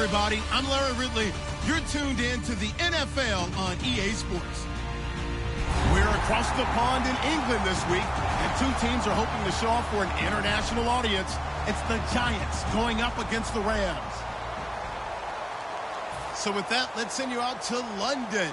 everybody. I'm Larry Ridley. You're tuned in to the NFL on EA Sports. We're across the pond in England this week, and two teams are hoping to show off for an international audience. It's the Giants going up against the Rams. So with that, let's send you out to London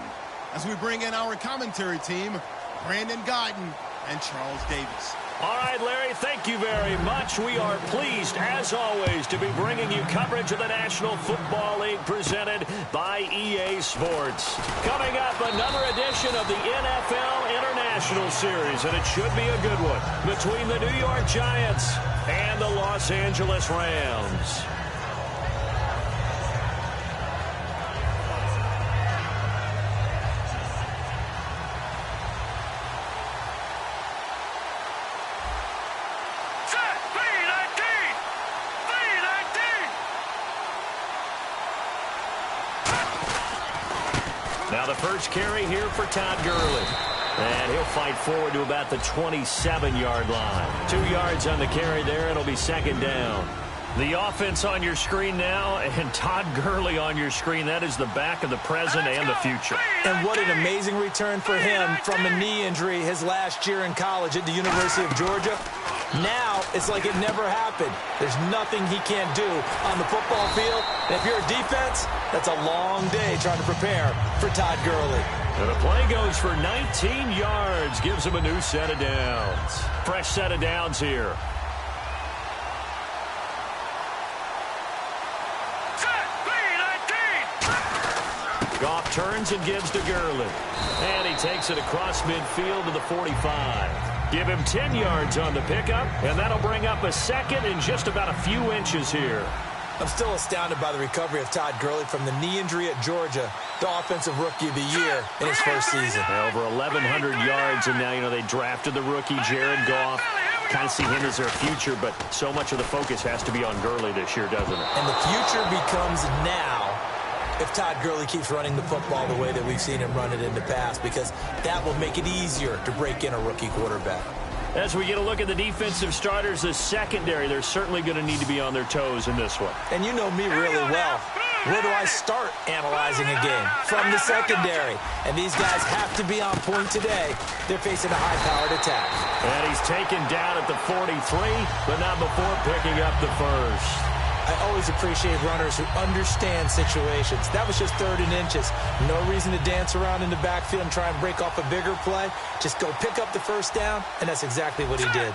as we bring in our commentary team, Brandon Guyton and Charles Davis. All right, Larry, thank you very much. We are pleased, as always, to be bringing you coverage of the National Football League presented by EA Sports. Coming up, another edition of the NFL International Series, and it should be a good one, between the New York Giants and the Los Angeles Rams. Now the first carry here for Todd Gurley. And he'll fight forward to about the 27-yard line. 2 yards on the carry there. It'll be second down. The offense on your screen now, and Todd Gurley on your screen. That is the back of the present and the future. And what an amazing return for him from a knee injury his last year in college at the University of Georgia. Now, it's like it never happened. There's nothing he can't do on the football field. And if you're a defense, that's a long day trying to prepare for Todd Gurley. And the play goes for 19 yards. Gives him a new set of downs. Fresh set of downs here. Goff turns and gives to Gurley. And he takes it across midfield to the 45. Give him 10 yards on the pickup, and that'll bring up a second in just about a few inches here. I'm still astounded by the recovery of Todd Gurley from the knee injury at Georgia, the offensive rookie of the year in his first season. Over 1,100 yards, and now, they drafted the rookie, Jared Goff. Kind of see him as their future, but so much of the focus has to be on Gurley this year, doesn't it? And the future becomes now if Todd Gurley keeps running the football the way that we've seen him run it in the past, because that will make it easier to break in a rookie quarterback. As we get a look at the defensive starters, the secondary, they're certainly going to need to be on their toes in this one. And you know me really well. Where do I start analyzing a game? From the secondary. And these guys have to be on point today. They're facing a high-powered attack. And he's taken down at the 43, but not before picking up the first. I always appreciate runners who understand situations. That was just 3rd and inches. No reason to dance around in the backfield and try and break off a bigger play. Just go pick up the first down, and that's exactly what he did.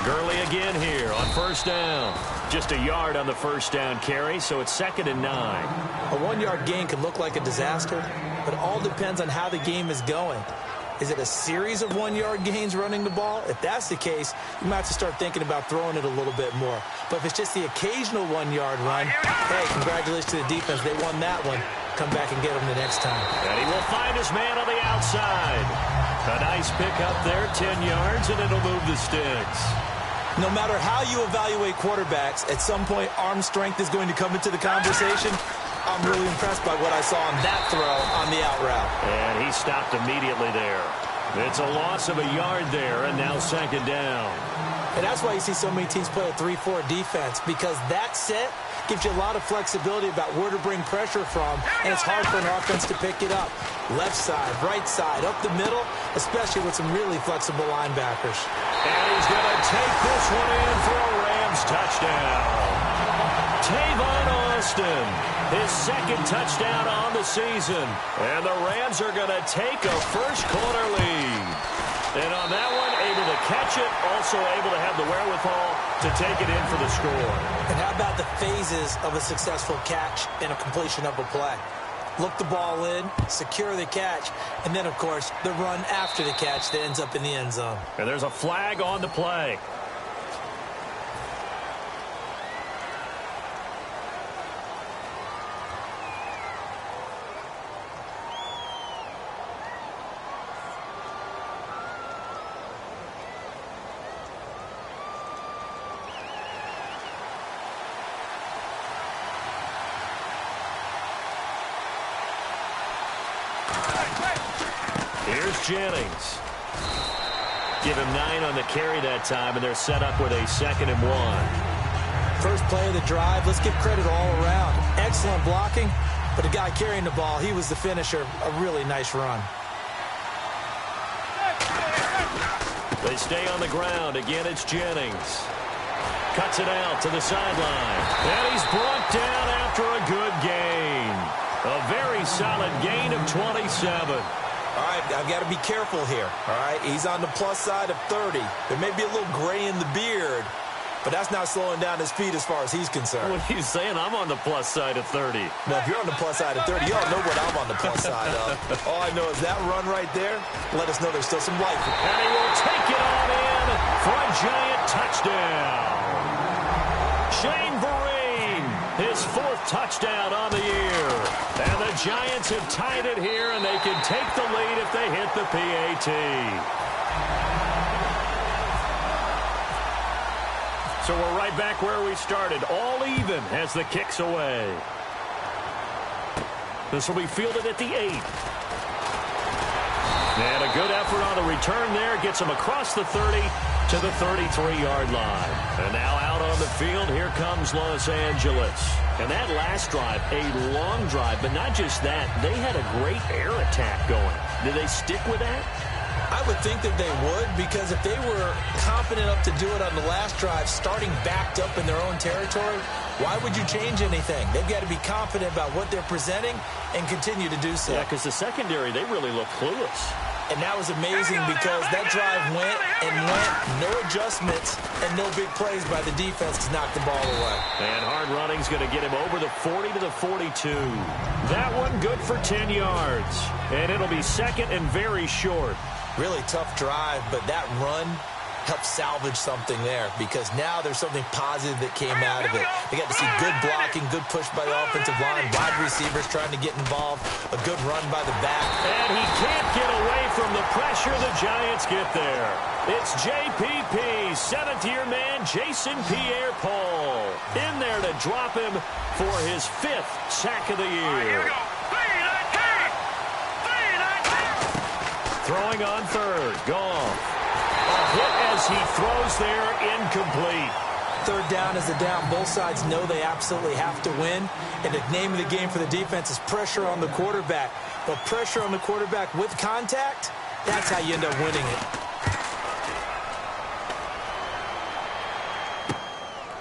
Gurley again here on first down. Just a yard on the first down carry, so it's 2nd and 9. A 1-yard gain can look like a disaster, but it all depends on how the game is going. Is it a series of 1-yard gains running the ball? If that's the case, you might have to start thinking about throwing it a little bit more. But if it's just the occasional 1-yard run, hey, congratulations to the defense. They won that one. Come back and get them the next time. And he will find his man on the outside. A nice pickup there, 10 yards, and it'll move the sticks. No matter how you evaluate quarterbacks, at some point arm strength is going to come into the conversation. I'm really impressed by what I saw on that throw on the out route. And he stopped immediately there. It's a loss of a yard there, and now 2nd down. And that's why you see so many teams play a 3-4 defense, because that set gives you a lot of flexibility about where to bring pressure from, and it's hard for an offense to pick it up. Left side, right side, up the middle, especially with some really flexible linebackers. And he's going to take this one in for a Rams touchdown. Tavon Austin, his 2nd touchdown on the season. And the Rams are going to take a first-quarter lead. And on that one, able to catch it, also able to have the wherewithal to take it in for the score. And how about the phases of a successful catch and a completion of a play? Look the ball in, secure the catch, and then, of course, the run after the catch that ends up in the end zone. And there's a flag on the play. Here's Jennings. Give him 9 on the carry that time, and they're set up with a 2nd and 1. First play of the drive, let's give credit all around. Excellent blocking, but the guy carrying the ball, he was the finisher. A really nice run. They stay on the ground. Again, it's Jennings. Cuts it out to the sideline. And he's brought down after a good gain. A very solid gain of 27. All right, I've got to be careful here. All right, he's on the plus side of 30. There may be a little gray in the beard, but that's not slowing down his speed as far as he's concerned. What are you saying? I'm on the plus side of 30. Well, if you're on the plus side of 30, you all know what I'm on the plus side of. All I know is that run right there, let us know there's still some life. And he will take it on in for a giant touchdown. Shane Vereen, his 4th touchdown on the year. And the Giants have tied it here, and they can take the lead if they hit the PAT. So we're right back where we started, all even as the kick's away. This will be fielded at the 8. And a good effort on the return there. Gets him across the 30 to the 33-yard line. And now out on the field, here comes Los Angeles. And that last drive, a long drive, but not just that. They had a great air attack going. Did they stick with that? I would think that they would, because if they were confident enough to do it on the last drive, starting backed up in their own territory, why would you change anything? They've got to be confident about what they're presenting and continue to do so. Yeah, because the secondary, they really look clueless. And that was amazing because that drive went and went, no adjustments, and no big plays by the defense to knock the ball away. And hard running's going to get him over the 40 to the 42. That one good for 10 yards. And it'll be second and very short. Really tough drive, but that run helped salvage something there because now there's something positive that came out of it. They got to see good blocking, good push by the offensive line, wide receivers trying to get involved, a good run by the back. And he can't get away from the pressure. The Giants get there. It's JPP, 7th-year man Jason Pierre-Paul in there to drop him for his 5th sack of the year. Throwing on 3rd, Goff. A hit as he throws there, incomplete. 3rd down is a down. Both sides know they absolutely have to win. And the name of the game for the defense is pressure on the quarterback. But pressure on the quarterback with contact, that's how you end up winning it.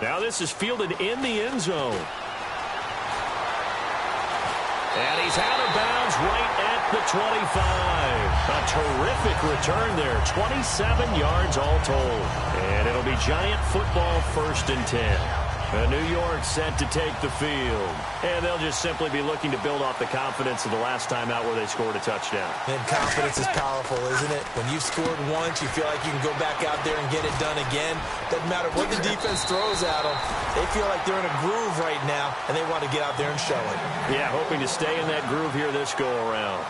Now this is fielded in the end zone. And he's out of bounds right at the 25. A terrific return there. 27 yards all told. And it'll be Giant football 1st and 10. New York set to take the field. And they'll just simply be looking to build off the confidence of the last time out where they scored a touchdown. And confidence is powerful, isn't it? When you've scored once, you feel like you can go back out there and get it done again. Doesn't matter what the defense throws at them. They feel like they're in a groove right now, and they want to get out there and show it. Yeah, hoping to stay in that groove here this go-around.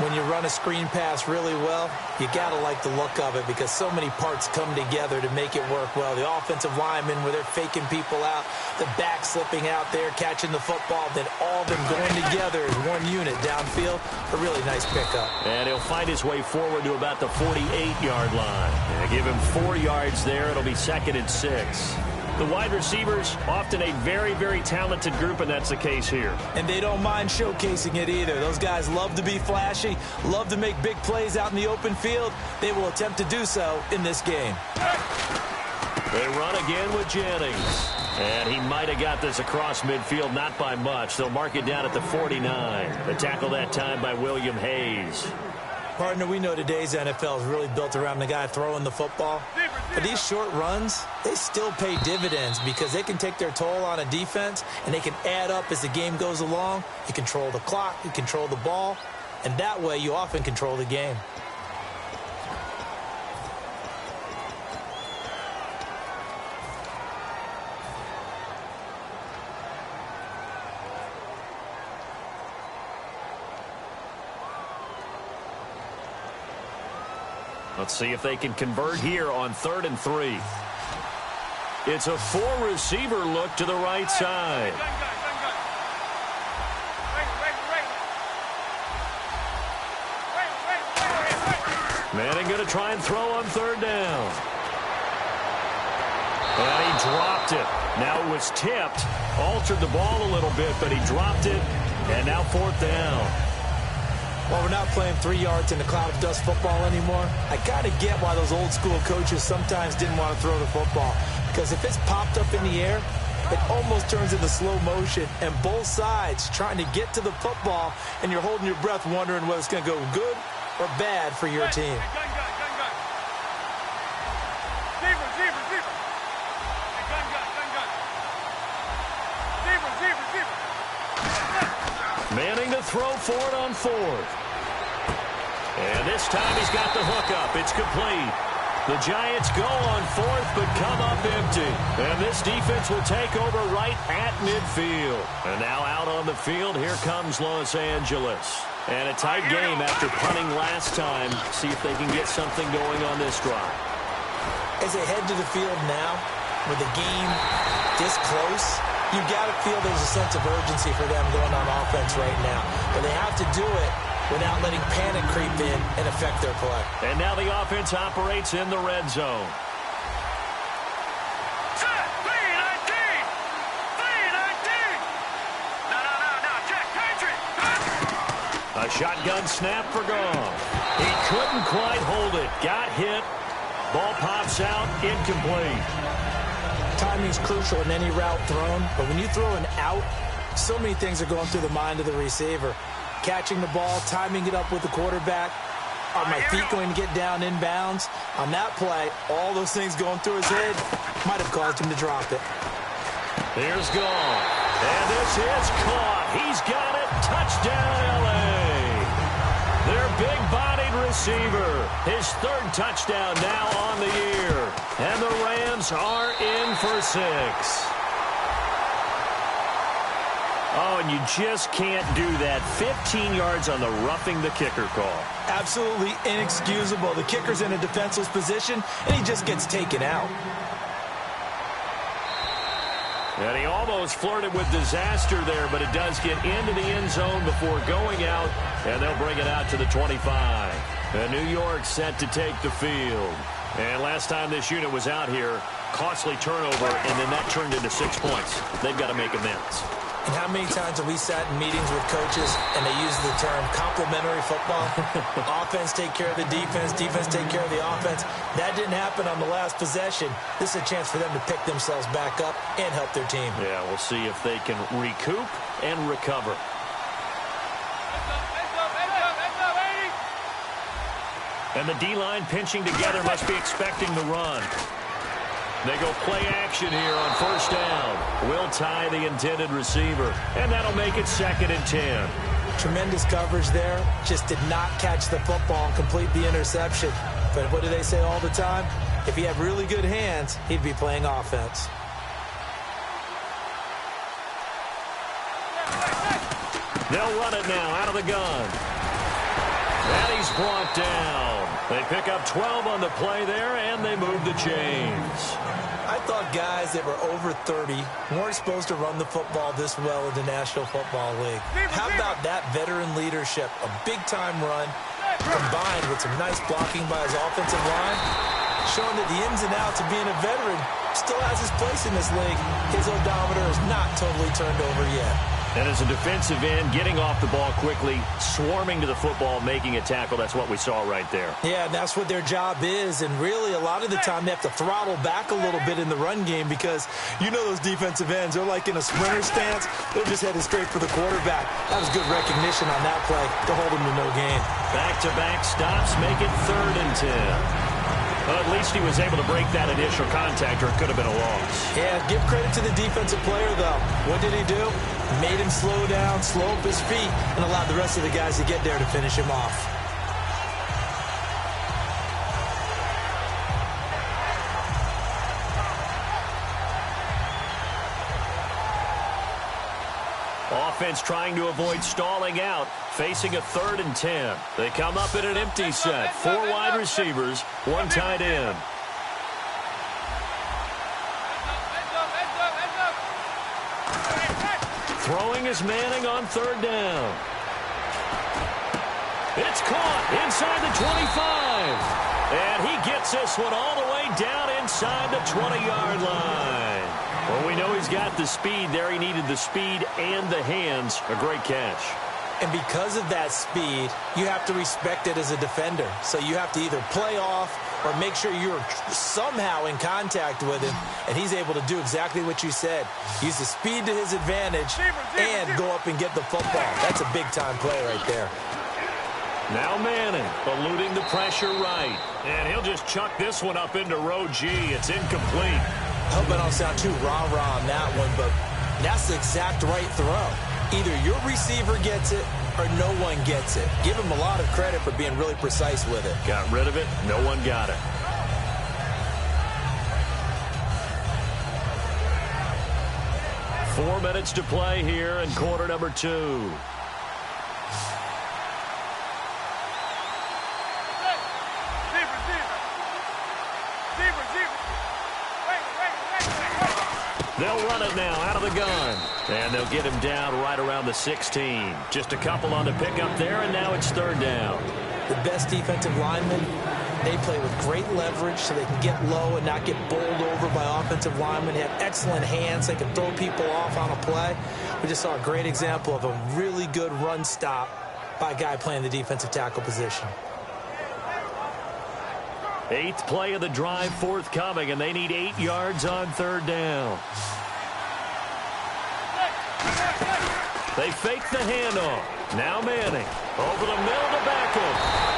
When you run a screen pass really well, you got to like the look of it because so many parts come together to make it work well. The offensive linemen where they're faking people out, the back slipping out there, catching the football, then all of them going together as one unit downfield. A really nice pickup. And he'll find his way forward to about the 48-yard line. And give him 4 yards there. It'll be 2nd and 6. The wide receivers, often a very, very talented group, and that's the case here. And they don't mind showcasing it either. Those guys love to be flashy, love to make big plays out in the open field. They will attempt to do so in this game. They run again with Jennings. And he might have got this across midfield, not by much. They'll mark it down at the 49. The tackle that time by William Hayes. Partner, we know today's NFL is really built around the guy throwing the football. But these short runs, they still pay dividends because they can take their toll on a defense and they can add up as the game goes along. You control the clock, you control the ball, and that way you often control the game. Let's see if they can convert here on 3rd and 3. It's a 4-receiver look to the right side. Manning going to try and throw on 3rd down. And he dropped it. Now it was tipped. Altered the ball a little bit, but he dropped it. And now 4th down. Well, we're not playing 3 yards in the cloud of dust football anymore. I kind of get why those old school coaches sometimes didn't want to throw the football. Because if it's popped up in the air, it almost turns into slow motion. And both sides trying to get to the football, and you're holding your breath wondering whether it's going to go good or bad for your team. Manning to throw for it on 4th. And this time he's got the hook up. It's complete. The Giants go on 4th, but come up empty. And this defense will take over right at midfield. And now out on the field, here comes Los Angeles. And a tight game after punting last time. See if they can get something going on this drive. As they head to the field now, with the game this close, you got to feel there's a sense of urgency for them going on offense right now. But they have to do it without letting panic creep in and affect their play. And now the offense operates in the red zone. A shotgun snap for Goff. He couldn't quite hold it. Got hit. Ball pops out. Incomplete. Timing's crucial in any route thrown, but when you throw an out, so many things are going through the mind of the receiver. Catching the ball, timing it up with the quarterback. Are my feet going to get down inbounds? On that play, all those things going through his head might have caused him to drop it. Here's Goff. And this is caught. He's got it. Touchdown, L.A. Their big-bodied receiver. His 3rd touchdown now on the year. And the Rams are in for 6. Oh, and you just can't do that. 15 yards on the roughing the kicker call. Absolutely inexcusable. The kicker's in a defenseless position, and he just gets taken out. And he almost flirted with disaster there, but it does get into the end zone before going out, and they'll bring it out to the 25. And New York set to take the field. And last time this unit was out here, costly turnover, and then that turned into 6 points. They've got to make amends. And how many times have we sat in meetings with coaches and they use the term complementary football? Offense take care of the defense, defense take care of the offense. That didn't happen on the last possession. This is a chance for them to pick themselves back up and help their team. Yeah, we'll see if they can recoup and recover. And the D-line pinching together must be expecting the run. They go play action here on 1st down. Will tie the intended receiver, and that'll make it 2nd and 10. Tremendous coverage there. Just did not catch the football and complete the interception. But what do they say all the time? If he had really good hands, he'd be playing offense. They'll run it now out of the gun. And he's brought down. They pick up 12 on the play there, and they move the chains. I thought guys that were over 30 weren't supposed to run the football this well in the National Football League. How about that veteran leadership? A big-time run combined with some nice blocking by his offensive line, showing that the ins and outs of being a veteran still has his place in this league. His odometer is not totally turned over yet. And as a defensive end, getting off the ball quickly, swarming to the football, making a tackle, that's what we saw right there. Yeah, that's what their job is, and really a lot of the time they have to throttle back a little bit in the run game because you know those defensive ends, they're like in a sprinter stance. They're just headed straight for the quarterback. That was good recognition on that play to hold him to no gain. Back-to-back stops make it 3rd and 10. Well, at least he was able to break that initial contact, or it could have been a loss. Yeah, give credit to the defensive player, though. What did he do? Made him slow down, slow up his feet, and allowed the rest of the guys to get there to finish him off. Offense trying to avoid stalling out, facing a 3rd and 10. They come up in an empty set. 4 wide receivers, 1 tight end. Throwing is Manning on 3rd down. It's caught inside the 25. And he gets Knocks this one all the way down inside the 20-yard line. Well, we know he's got the speed there. He needed the speed and the hands. A great catch. And because of that speed, you have to respect it as a defender. So you have to either play off or make sure you're somehow in contact with him. And he's able to do exactly what you said. Use the speed to his advantage and go up and get the football. That's a big-time play right there. Now Manning eluding the pressure right. And he'll just chuck this one up into row G. It's incomplete. I hope I don't sound too rah-rah on that one, but that's the exact right throw. Either your receiver gets it or no one gets it. Give him a lot of credit for being really precise with it. Got rid of it. No one got it. Four minutes to play here in quarter number 2. They'll run it now out of the gun. And they'll get him down right around the 16. Just a couple on the pickup there, and now it's third down. The best defensive linemen, they play with great leverage so they can get low and not get bowled over by offensive linemen. They have excellent hands. They can throw people off on a play. We just saw a great example of a really good run stop by a guy playing the defensive tackle position. 8th play of the drive forthcoming, and they need 8 yards on third down. They fake the handoff. Now Manning over the middle to Beckham.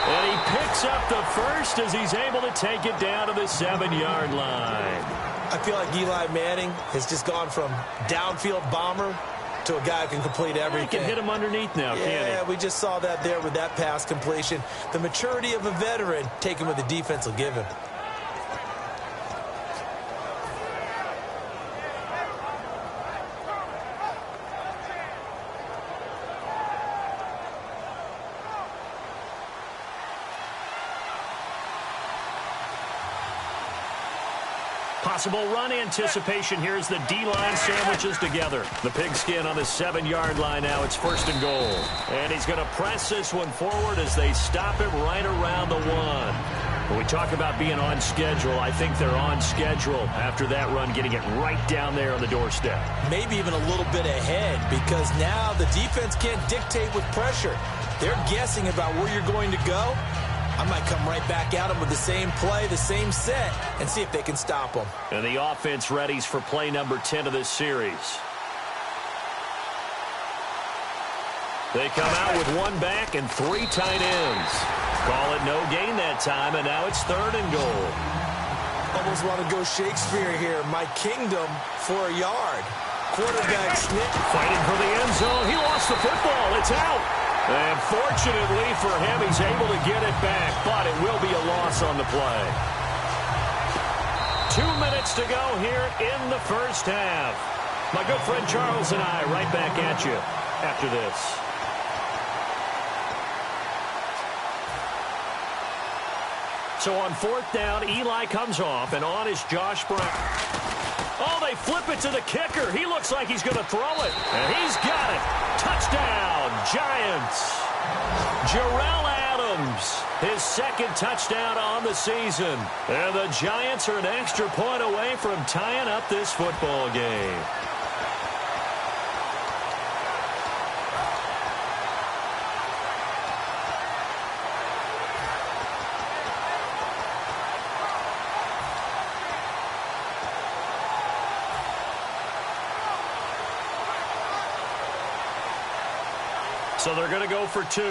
And he picks up the first as he's able to take it down to the 7-yard line. I feel like Eli Manning has just gone from downfield bomber to a guy who can complete everything. He can hit him underneath now, can't he? Yeah, we just saw that there with that pass completion. The maturity of a veteran, taking what the defense will give him. Possible run anticipation here as the D-line sandwiches together. The pigskin on the 7-yard line now. It's first and goal. And he's going to press this one forward as they stop him right around the 1. When we talk about being on schedule, I think they're on schedule after that run, getting it right down there on the doorstep. Maybe even a little bit ahead, because now the defense can't dictate with pressure. They're guessing about where you're going to go. I might come right back at them with the same play, the same set, and see if they can stop them. And the offense readies for play number 10 of this series. They come out with 1 back and 3 tight ends. Call it no gain that time, and now it's third and goal. Almost want to go Shakespeare here. My kingdom for a yard. Quarterback snip. Fighting for the end zone. He lost the football. It's out. And fortunately for him, he's able to get it back, but it will be a loss on the play. 2 minutes to go here in the first half. My good friend Charles and I right back at you after this. So on fourth down, Eli comes off, and on is Josh Brown. Oh, they flip it to the kicker. He looks like he's going to throw it. And he's got it. Touchdown, Giants. Jarrell Adams, his second touchdown on the season. And the Giants are an extra point away from tying up this football game. So they're going to go for 2.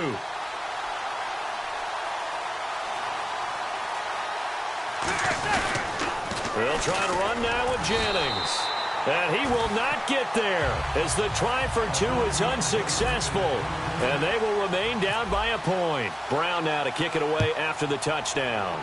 They'll try to run now with Jennings. And he will not get there as the try for 2 is unsuccessful. And they will remain down by a point. Brown now to kick it away after the touchdown.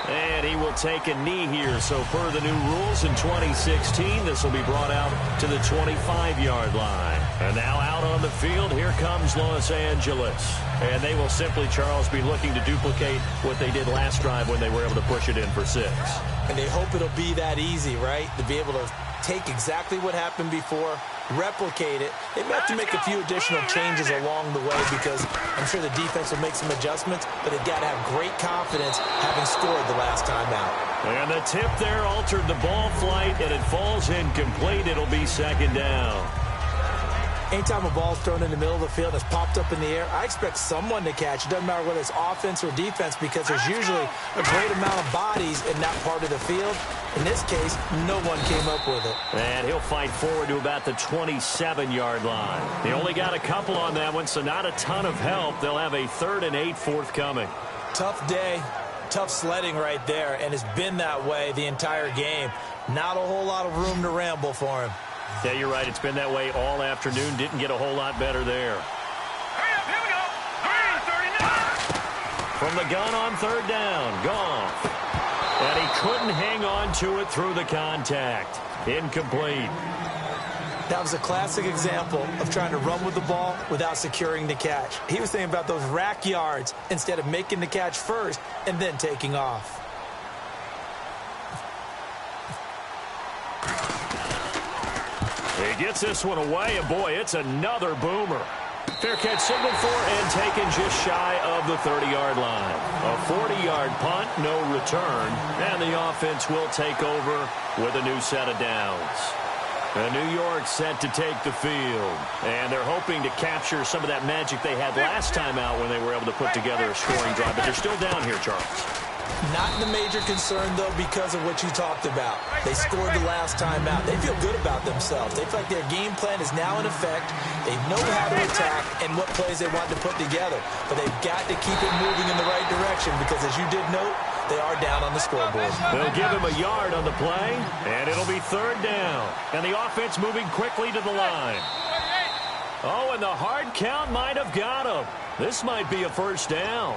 And he will take a knee here. So per the new rules in 2016, this will be brought out to the 25-yard line. And now out on the field, here comes Los Angeles. And they will simply, Charles, be looking to duplicate what they did last drive when they were able to push it in for 6. And they hope it'll be that easy, right? To be able to take exactly what happened before, replicate it. They may have to make a few additional changes along the way because I'm sure the defense will make some adjustments, but they've got to have great confidence having scored the last time out. And the tip there altered the ball flight, and it falls incomplete. It'll be second down. Anytime a ball's thrown in the middle of the field and it's popped up in the air, I expect someone to catch. It doesn't matter whether it's offense or defense because there's usually a great amount of bodies in that part of the field. In this case, no one came up with it. And he'll fight forward to about the 27-yard line. They only got a couple on that one, so not a ton of help. They'll have a 3rd and 8 forthcoming. Tough day, tough sledding right there, and it's been that way the entire game. Not a whole lot of room to ramble for him. Yeah, you're right. It's been that way all afternoon. Didn't get a whole lot better there. Hurry up, here we go. 39. From the gun on 3rd down, Goff. And he couldn't hang on to it through the contact. Incomplete. That was a classic example of trying to run with the ball without securing the catch. He was thinking about those rack yards instead of making the catch first and then taking off. He gets this one away, and boy, it's another boomer. Fair catch signaled for and taken just shy of the 30-yard line. A 40-yard punt, no return, and the offense will take over with a new set of downs. New York set to take the field, and they're hoping to capture some of that magic they had last time out when they were able to put together a scoring drive, but they're still down here, Charles. Not the major concern, though, because of what you talked about. They scored the last time out. They feel good about themselves. They feel like their game plan is now in effect. They know how to attack and what plays they want to put together. But they've got to keep it moving in the right direction because, as you did note, they are down on the scoreboard. They'll give him a yard on the play, and it'll be 3rd down. And the offense moving quickly to the line. Oh, and the hard count might have got him. This might be a 1st down.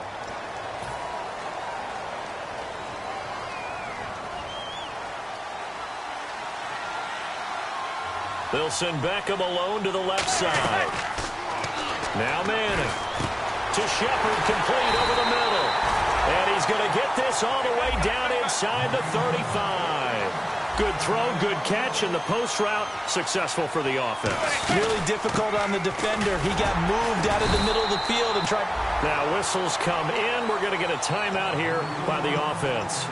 They'll send Beckham alone to the left side. Now Manning to Shepard, complete over the middle. And he's going to get this all the way down inside the 35. Good throw, good catch, and the post route successful for the offense. Really difficult on the defender. He got moved out of the middle of the field and tried. Now whistles come in. We're going to get a timeout here by the offense.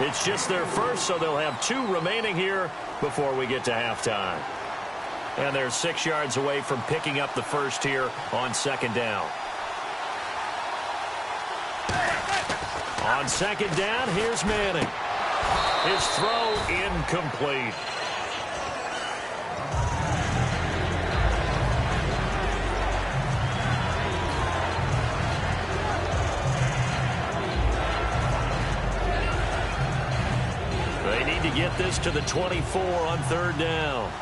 It's just their first, so they'll have 2 remaining here before we get to halftime. And they're 6 yards away from picking up the first here on 2nd down. On 2nd down, here's Manning. His throw incomplete. They need to get this to the 24 on 3rd down.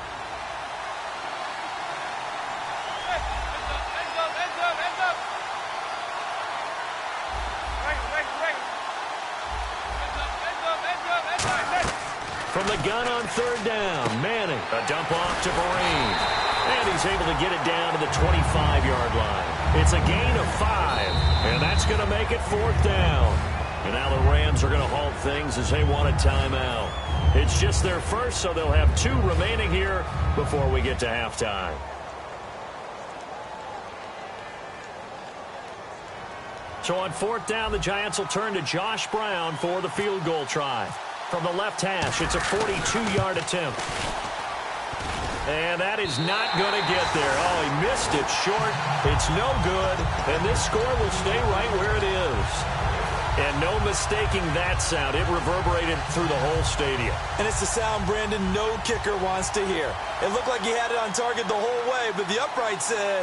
From the gun on 3rd down, Manning, a dump off to Vereen. And he's able to get it down to the 25-yard line. It's a gain of 5, and that's going to make it 4th down. And now the Rams are going to halt things as they want a timeout. It's just their first, so they'll have 2 remaining here before we get to halftime. So on 4th down, the Giants will turn to Josh Brown for the field goal try. From the left hash, it's a 42-yard attempt. And that is not going to get there. Oh, he missed it short. It's no good. And this score will stay right where it is. And no mistaking that sound. It reverberated through the whole stadium. And it's the sound, Brandon, no kicker wants to hear. It looked like he had it on target the whole way, but the upright said,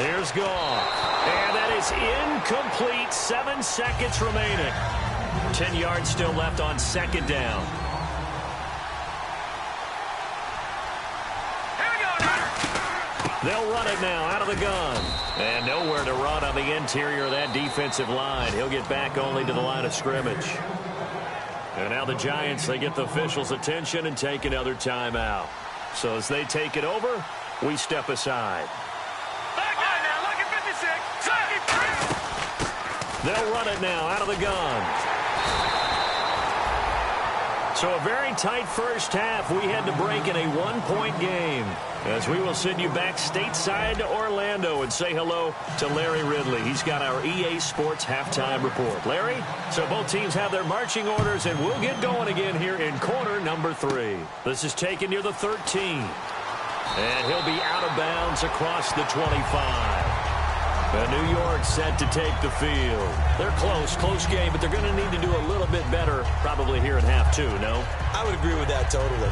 There's Goff. And that is incomplete. 7 seconds remaining. 10 yards still left on 2nd down. They'll run it now out of the gun. And nowhere to run on the interior of that defensive line. He'll get back only to the line of scrimmage. And now the Giants, they get the officials' attention and take another timeout. So as they take it over, we step aside. They'll run it now out of the gun. So a very tight first half. We had to break in a one-point game. As we will send you back stateside to Orlando and say hello to Larry Ridley. He's got our EA Sports halftime report. Larry, so both teams have their marching orders, and we'll get going again here in quarter number 3. This is taken near the 13. And he'll be out of bounds across the 25. New York set to take the field. They're close game, but they're going to need to do a little bit better probably here in half 2, no? I would agree with that totally.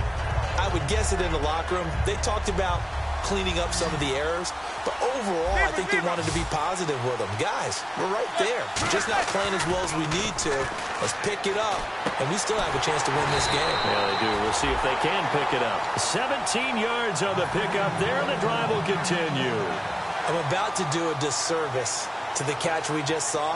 I would guess it in the locker room. They talked about cleaning up some of the errors, but overall, I think they wanted to be positive with them. Guys, we're right there. Just not playing as well as we need to. Let's pick it up, and we still have a chance to win this game. Yeah, they do. We'll see if they can pick it up. 17 yards on the pickup there, and the drive will continue. I'm about to do a disservice to the catch we just saw.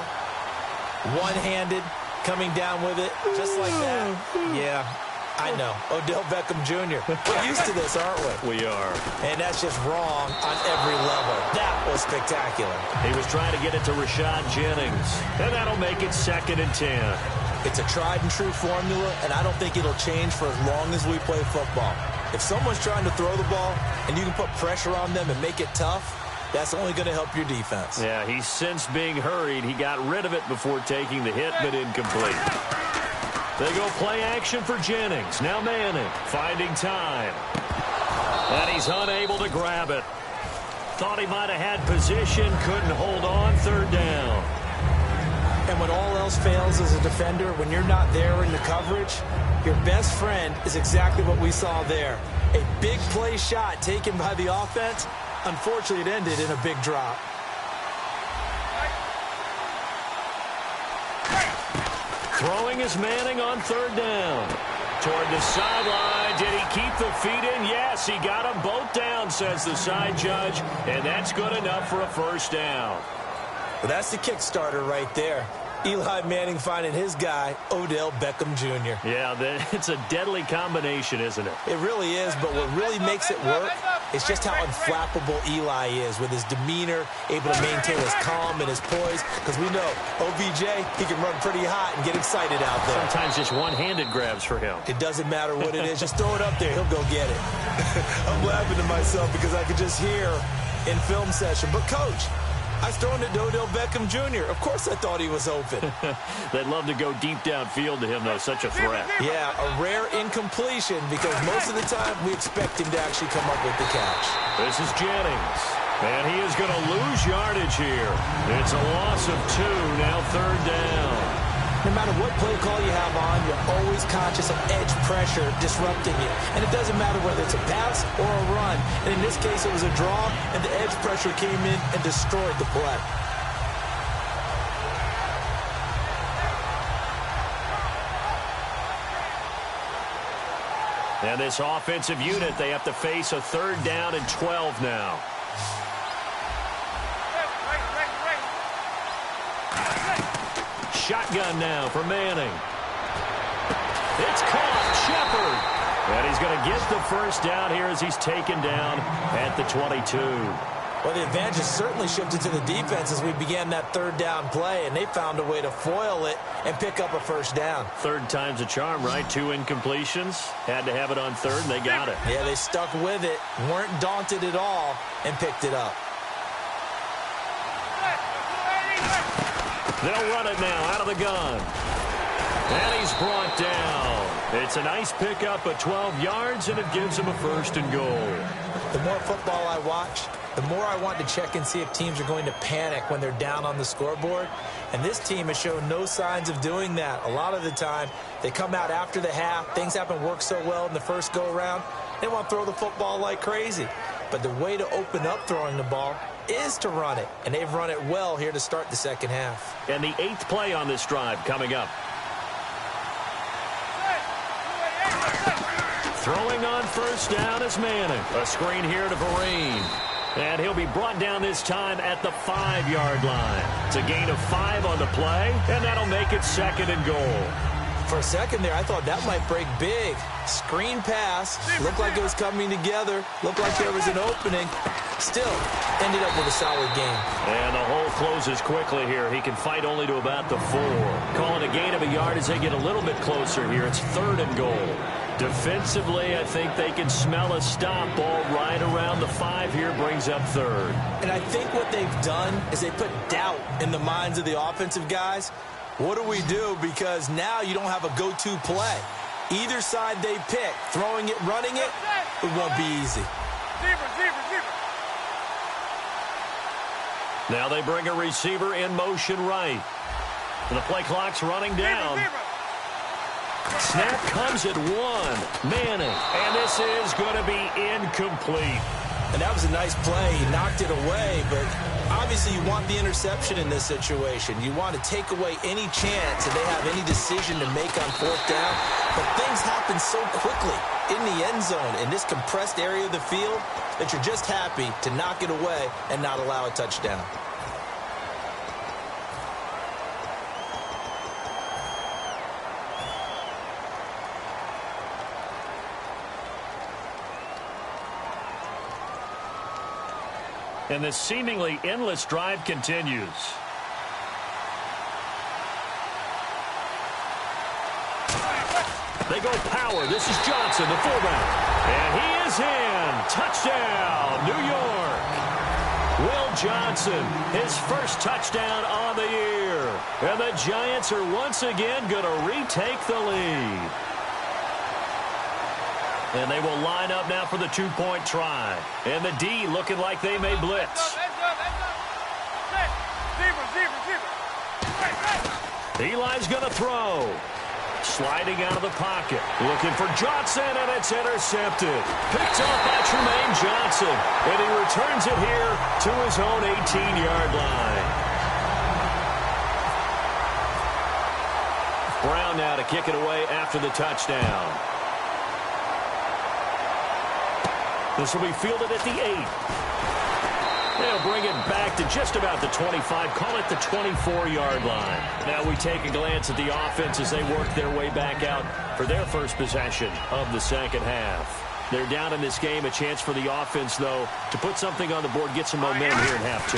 One-handed, coming down with it, just like that. Yeah, I know. Odell Beckham Jr. We're used to this, aren't we? We are. And that's just wrong on every level. That was spectacular. He was trying to get it to Rashad Jennings, and that'll make it 2nd and 10. It's a tried-and-true formula, and I don't think it'll change for as long as we play football. If someone's trying to throw the ball and you can put pressure on them and make it tough, that's only going to help your defense. Yeah, he's since being hurried. He got rid of it before taking the hit, but incomplete. They go play action for Jennings. Now Manning finding time. And he's unable to grab it. Thought he might have had position, couldn't hold on, 3rd down. And when all else fails as a defender, when you're not there in the coverage, your best friend is exactly what we saw there. A big play shot taken by the offense. Unfortunately, it ended in a big drop. Throwing is Manning on 3rd down. Toward the sideline. Did he keep the feet in? Yes, he got them both down, says the side judge. And that's good enough for a 1st down. Well, that's the kickstarter right there. Eli Manning finding his guy, Odell Beckham Jr. Yeah, it's a deadly combination, isn't it? It really is, but what really makes it work is just how unflappable Eli is with his demeanor, able to maintain his calm and his poise, because we know OBJ, he can run pretty hot and get excited out there. Sometimes just one-handed grabs for him. It doesn't matter what it is. Just throw it up there. He'll go get it. I'm laughing to myself because I could just hear in film session. But, Coach, I was throwing it to Odell Beckham Jr. Of course I thought he was open. They'd love to go deep downfield to him, though. Such a threat. Yeah, a rare incompletion because most of the time we expect him to actually come up with the catch. This is Jennings. And he is going to lose yardage here. It's a loss of 2, now 3rd down. No matter what play call you have on, you're always conscious of edge pressure disrupting you. And it doesn't matter whether it's a pass or a run. And in this case, it was a draw, and the edge pressure came in and destroyed the play. And this offensive unit, they have to face a 3rd down and 12 now. Shotgun now for Manning. It's caught. Shepard. And he's going to get the 1st down here as he's taken down at the 22. Well, the advantage has certainly shifted to the defense as we began that 3rd down play, and they found a way to foil it and pick up a 1st down. 3rd time's a charm, right? 2 incompletions. Had to have it on 3rd, and they got it. Yeah, they stuck with it, weren't daunted at all, and picked it up. They'll run it now out of the gun. And he's brought down. It's a nice pickup of 12 yards, and it gives him a 1st and goal. The more football I watch, the more I want to check and see if teams are going to panic when they're down on the scoreboard. And this team has shown no signs of doing that. A lot of the time, they come out after the half. Things haven't worked so well in the first go-around. They want to throw the football like crazy. But the way to open up throwing the ball is to run it. And they've run it well here to start the second half. And the 8th play on this drive coming up. Throwing on 1st down is Manning. A screen here to Vereen. And he'll be brought down this time at the 5-yard line. It's a gain of 5 on the play, and that'll make it 2nd and goal. For a second there, I thought that might break big. Screen pass. Looked like it was coming together. Looked like there was an opening. Still, ended up with a solid game. And the hole closes quickly here. He can fight only to about the 4. Calling a gain of a yard as they get a little bit closer here. It's 3rd and goal. Defensively, I think they can smell a stop. Ball right around the 5 here, brings up 3rd. And I think what they've done is they put doubt in the minds of the offensive guys. What do we do? Because now you don't have a go-to play. Either side they pick, throwing it, running it, it won't be easy. Now they bring a receiver in motion right. And the play clock's running down. Snap comes at 1. Manning. And this is going to be incomplete. And that was a nice play. He knocked it away, but obviously you want the interception in this situation. You want to take away any chance that they have any decision to make on 4th down. But things happen so quickly in the end zone, in this compressed area of the field, that you're just happy to knock it away and not allow a touchdown. And this seemingly endless drive continues. They go power. This is Johnson, the fullback. And he is in. Touchdown, New York. Will Johnson, his first touchdown on the year. And the Giants are once again going to retake the lead. And they will line up now for the 2-point try. And the D looking like they may blitz. Eli's going to throw. Sliding out of the pocket. Looking for Johnson, and it's intercepted. Picked off by Tremaine Johnson. And he returns it here to his own 18-yard line. Brown now to kick it away after the touchdown. This will be fielded at the 8. They'll bring it back to just about the 25. Call it the 24-yard line. Now we take a glance at the offense as they work their way back out for their first possession of the second half. They're down in this game. A chance for the offense, though, to put something on the board, get some momentum here in half 2.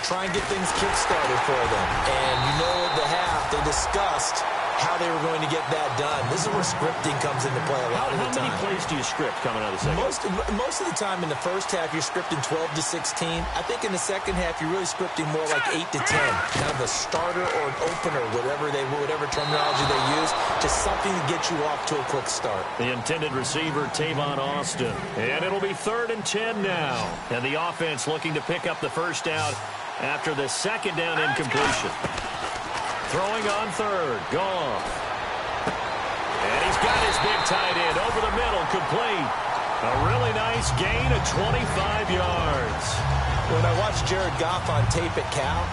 Try and get things kick-started for them. And you know at the half they discussed how they were going to get that done. This is where scripting comes into play a lot of the time. How many plays do you script coming out of the second? Most of the time in the first half, you're scripting 12 to 16. I think in the second half, you're really scripting more like 8 to 10. Kind of a starter or an opener, whatever terminology they use, just something to get you off to a quick start. The intended receiver, Tavon Austin. And it'll be 3rd and 10 now. And the offense looking to pick up the first down after the second down incompletion. Throwing on 3rd. Goff. And he's got his big tight end over the middle. Complete. A really nice gain of 25 yards. When I watched Jared Goff on tape at Cal,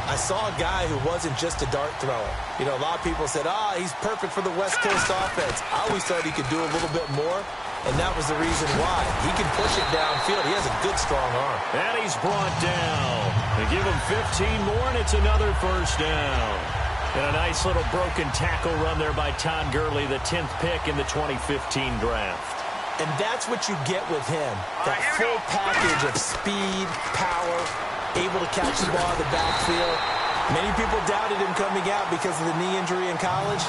I saw a guy who wasn't just a dart thrower. You know, a lot of people said, he's perfect for the West Coast offense. I always thought he could do a little bit more, and that was the reason why. He can push it downfield. He has a good, strong arm. And he's brought down. They give him 15 more, and it's another first down. And a nice little broken tackle run there by Todd Gurley, the 10th pick in the 2015 draft. And that's what you get with him. That full package of speed, power, able to catch the ball in the backfield. Many people doubted him coming out because of the knee injury in college.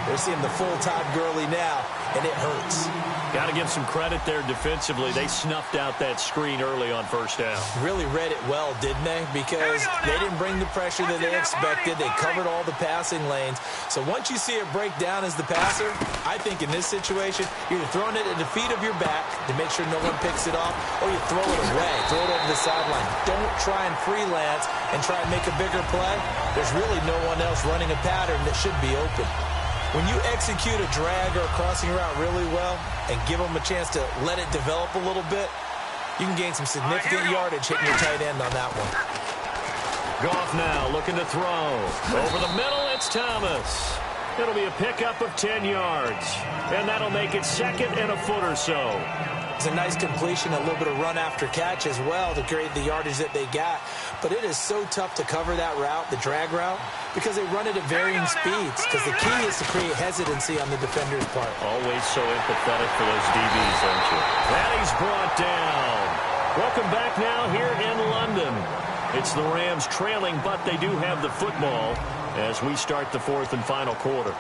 They're seeing the full Todd Gurley now, and it hurts. Got to give some credit there defensively. They snuffed out that screen early on first down. Really read it well, didn't they? Because they didn't bring the pressure that they expected. They covered all the passing lanes. So once you see it break down as the passer, I think in this situation, you're throwing it at the feet of your back to make sure no one picks it off, or you throw it away, throw it over the sideline. Don't try and freelance and try and make a bigger play. There's really no one else running a pattern that should be open. When you execute a drag or a crossing route really well and give them a chance to let it develop a little bit, you can gain some significant yardage hitting your tight end on that one. Goff now looking to throw. Over the middle, it's Thomas. It'll be a pickup of 10 yards. And that'll make it 2nd and a foot or so. It's a nice completion, a little bit of run after catch as well to create the yardage that they got. But it is so tough to cover that route, the drag route, because they run it at varying speeds. Because the key is to create hesitancy on the defender's part. Always so empathetic for those DBs, aren't you? And he's brought down. Welcome back now here in London. It's the Rams trailing, but they do have the football as we start the fourth and final quarter.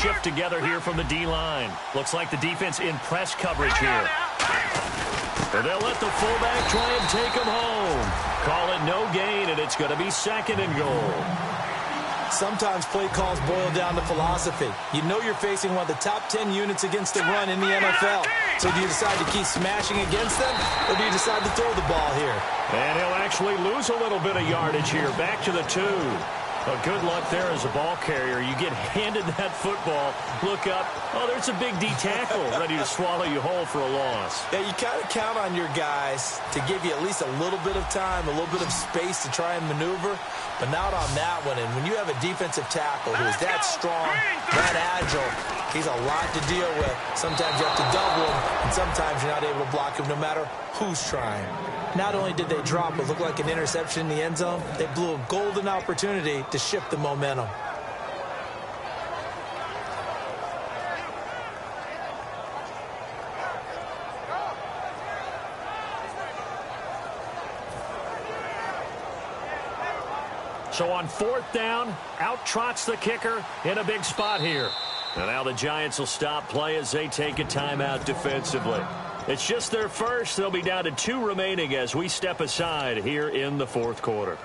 Shift together here from the D-line. Looks like the defense in press coverage here. And they'll let the fullback try and take him home. Call it no gain, and it's going to be second and goal. Sometimes play calls boil down to philosophy. You know you're facing one of the top 10 units against the run in the NFL. So do you decide to keep smashing against them, or do you decide to throw the ball here? And he'll actually lose a little bit of yardage here. Back to the 2. Well, good luck there as a ball carrier. You get handed that football, look up, oh, there's a big D tackle ready to swallow you whole for a loss. Yeah, you kind of count on your guys to give you at least a little bit of time, a little bit of space to try and maneuver, but not on that one. And when you have a defensive tackle who is that strong, that agile, he's a lot to deal with. Sometimes you have to double him, and sometimes you're not able to block him no matter who's trying. Not only did they drop what looked like an interception in the end zone, they blew a golden opportunity to shift the momentum. So on fourth down, out trots the kicker in a big spot here. And now the Giants will stop play as they take a timeout defensively. It's just their first. They'll be down to 2 remaining as we step aside here in the fourth quarter.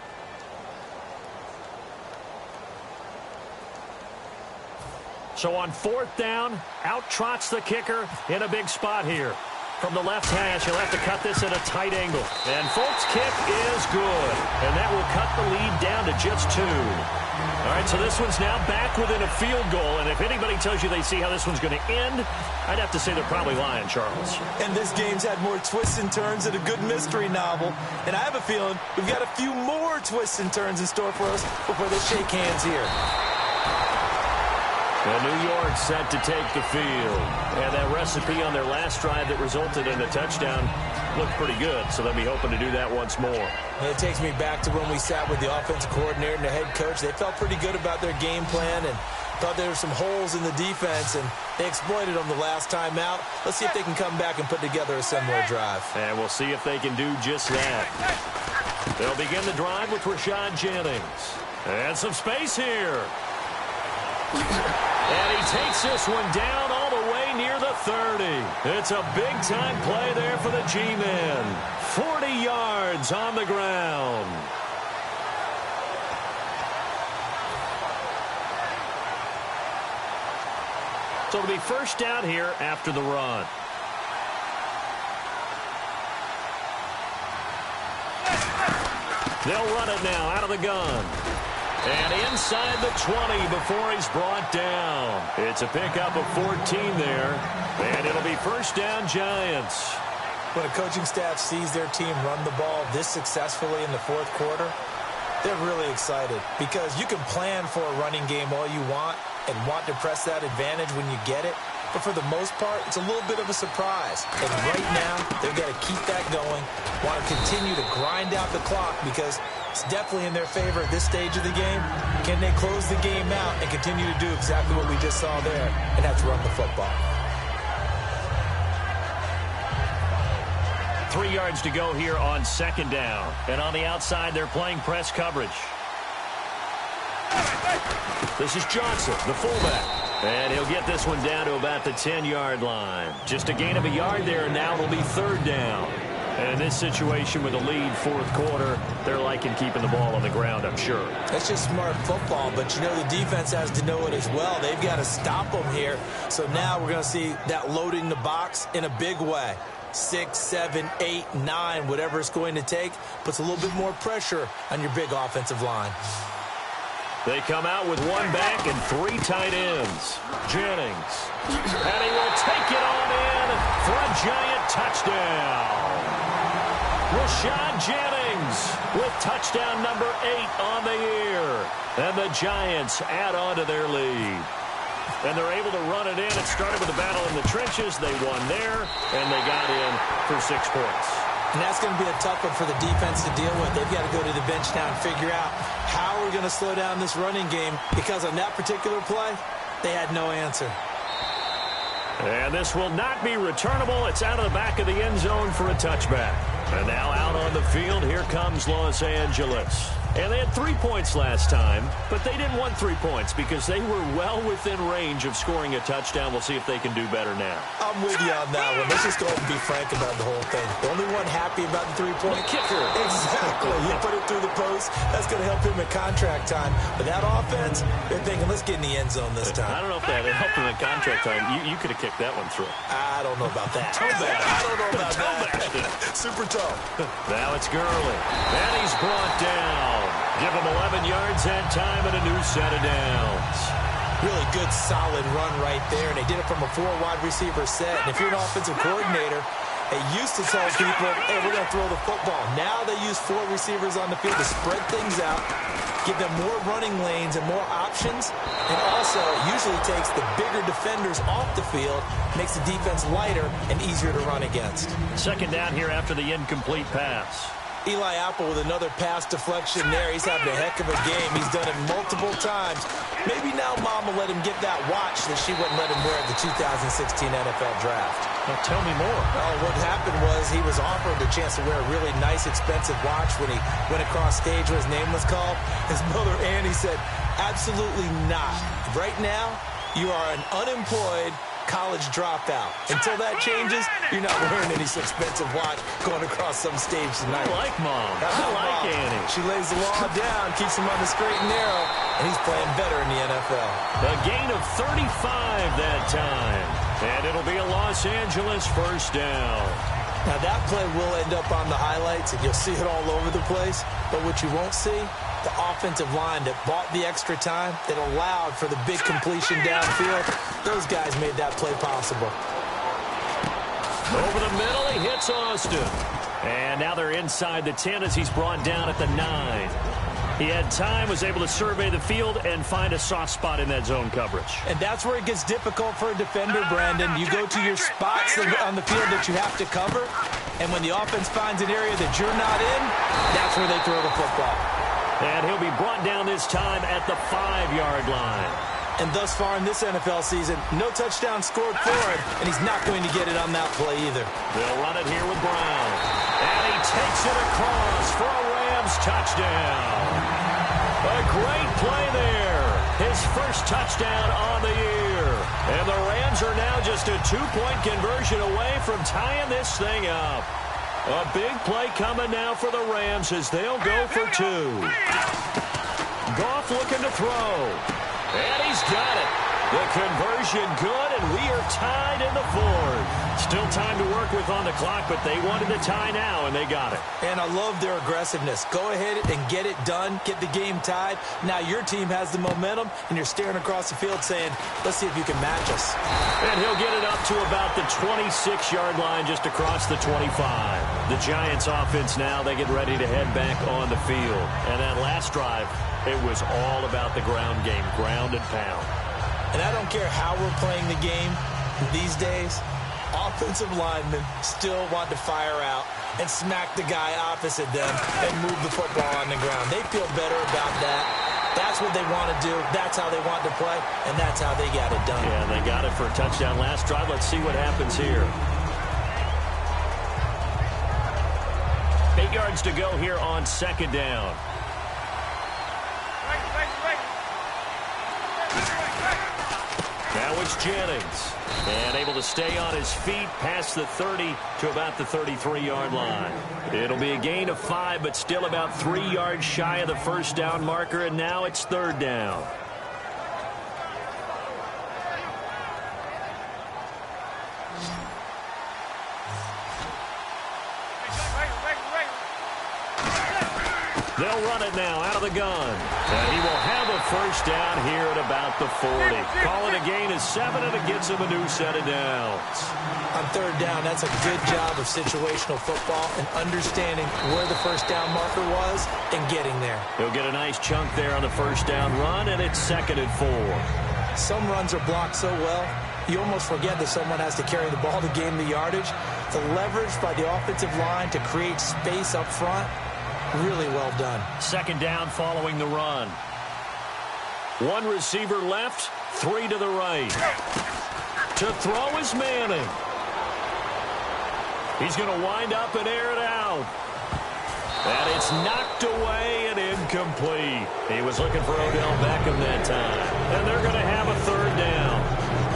So on fourth down, out trots the kicker in a big spot here. From the left hash, he'll have to cut this at a tight angle. And Folk's kick is good. And that will cut the lead down to just 2. All right, so this one's now back within a field goal. And if anybody tells you they see how this one's going to end, I'd have to say they're probably lying, Charles. And this game's had more twists and turns than a good mystery novel. And I have a feeling we've got a few more twists and turns in store for us before they shake hands here. And New York set to take the field. And that recipe on their last drive that resulted in a touchdown looked pretty good, so they'll be hoping to do that once more. And it takes me back to when we sat with the offensive coordinator and the head coach. They felt pretty good about their game plan and thought there were some holes in the defense, and they exploited them the last time out. Let's see if they can come back and put together a similar drive. And we'll see if they can do just that. They'll begin the drive with Rashad Jennings. And some space here. And he takes this one down all the way near the 30. It's a big-time play there for the G-men. 40 yards on the ground. So it'll be first down here after the run. They'll run it now out of the gun. And inside the 20 before he's brought down. It's a pickup of 14 there. And it'll be first down Giants. When a coaching staff sees their team run the ball this successfully in the fourth quarter, they're really excited. Because you can plan for a running game all you want and want to press that advantage when you get it. But for the most part, it's a little bit of a surprise. And right now, they've got to keep that going. Want to continue to grind out the clock because it's definitely in their favor at this stage of the game. Can they close the game out and continue to do exactly what we just saw there and have to run the football? 3 yards to go here on second down. And on the outside, they're playing press coverage. This is Johnson, the fullback. And he'll get this one down to about the 10-yard line. Just a gain of a yard there, and now it'll be third down. And in this situation with a lead fourth quarter, they're liking keeping the ball on the ground, I'm sure. That's just smart football, but you know the defense has to know it as well. They've got to stop them here. So now we're going to see that loading the box in a big way. 6, 7, 8, 9, whatever it's going to take, puts a little bit more pressure on your big offensive line. They come out with one back and 3 tight ends. Jennings. And he will take it on in for a Giant touchdown. Rashad Jennings. Jennings with touchdown number 8 on the year. And the Giants add on to their lead. And they're able to run it in. It started with a battle in the trenches. They won there, and they got in for 6 points. And that's going to be a tough one for the defense to deal with. They've got to go to the bench now and figure out how we're going to slow down this running game, because on that particular play, they had no answer. And this will not be returnable. It's out of the back of the end zone for a touchback. And now out on the field, here comes Los Angeles. And they had 3 points last time, but they didn't want 3 points because they were well within range of scoring a touchdown. We'll see if they can do better now. I'm with you on that one. Let's just go ahead and be frank about the whole thing. The only one happy about the 3-point kicker. Exactly. He put it through the post. That's going to help him at contract time. But that offense, they're thinking, let's get in the end zone this time. I don't know if that helped him at contract time. You could have kicked that one through. I don't know about that. Toe bash. I don't know about that. Super toe. Now it's Gurley. And he's brought down. Give him 11 yards and time and a new set of downs. Really good, solid run right there. And they did it from a 4-wide receiver set. And if you're an offensive coordinator, they used to tell people, hey, we're going to throw the football. Now they use 4 receivers on the field to spread things out, give them more running lanes and more options. And also, it usually takes the bigger defenders off the field, makes the defense lighter and easier to run against. Second down here after the incomplete pass. Eli Apple with another pass deflection there. He's having a heck of a game. He's done it multiple times. Maybe now Mom will let him get that watch that she wouldn't let him wear at the 2016 NFL Draft. Now tell me more. Well, what happened was he was offered a chance to wear a really nice, expensive watch when he went across stage where his name was called. His mother, Annie, said, absolutely not. Right now, you are an unemployed college dropout. Until that changes, you're not wearing any expensive watch going across some stage tonight. I like Mom. I like Annie. She lays the law down, keeps him on the straight and narrow, and he's playing better in the NFL. A gain of 35 that time. And it'll be a Los Angeles first down. Now that play will end up on the highlights, and you'll see it all over the place. But what you won't see, the offensive line that bought the extra time, that allowed for the big completion downfield, those guys made that play possible. Over the middle, he hits Austin. And now they're inside the 10 as he's brought down at the 9. He had time, was able to survey the field and find a soft spot in that zone coverage. And that's where it gets difficult for a defender, Brandon. You go to your spots on the field that you have to cover, and when the offense finds an area that you're not in, that's where they throw the football. And he'll be brought down this time at the 5-yard line. And thus far in this NFL season, no touchdown scored for him, and he's not going to get it on that play either. They'll run it here with Brown. And he takes it across for a Rams touchdown. A great play there. His first touchdown on the year. And the Rams are now just a 2-point conversion away from tying this thing up. A big play coming now for the Rams as they'll go for 2. Goff looking to throw. And he's got it. The conversion good, and we are tied in the 4th. Still time to work with on the clock, but they wanted the tie now, and they got it. And I love their aggressiveness. Go ahead and get it done. Get the game tied. Now your team has the momentum, and you're staring across the field saying, let's see if you can match us. And he'll get it up to about the 26-yard line just across the 25. The Giants offense now, they get ready to head back on the field. And that last drive, it was all about the ground game, ground and pound. And I don't care how we're playing the game these days, offensive linemen still want to fire out and smack the guy opposite them and move the football on the ground. They feel better about that. That's what they want to do. That's how they want to play, and that's how they got it done. Yeah, they got it for a touchdown last drive. Let's see what happens here. 8 yards to go here on second down. Now it's Jennings. And able to stay on his feet past the 30 to about the 33-yard line. It'll be a gain of 5, but still about 3 yards shy of the first down marker, and now it's third down. They'll run it now out of the gun. And he will have a first down here at about the 40. Call it a gain of 7, and it gets him a new set of downs. On third down, that's a good job of situational football and understanding where the first down marker was and getting there. He'll get a nice chunk there on the first down run, and it's 2nd and 4. Some runs are blocked so well, you almost forget that someone has to carry the ball to gain the yardage. The leverage by the offensive line to create space up front, really well done. 2nd down following the run. 1 receiver left, 3 to the right. To throw is Manning. He's going to wind up and air it out. And it's knocked away and incomplete. He was looking for Odell Beckham that time. And they're going to have a 3rd down.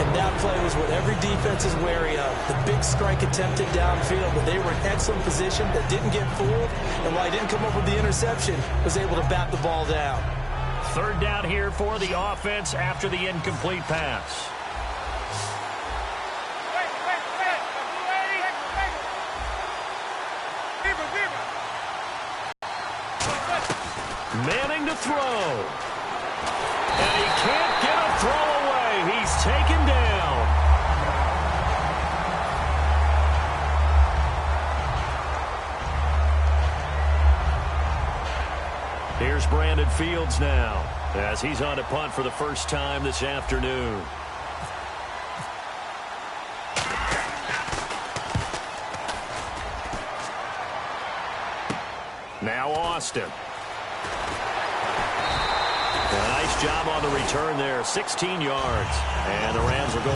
And that play was what every defense is wary of. The big strike attempted downfield, but they were in excellent position that didn't get fooled. And while he didn't come up with the interception, was able to bat the ball down. 3rd down here for the offense after the incomplete pass. Manning to throw. And he can't get a throw away. He's taken down. Here's Brandon Fields now as he's on to punt for the first time this afternoon. Now Austin. A nice job on the return there, 16 yards. And the Rams are going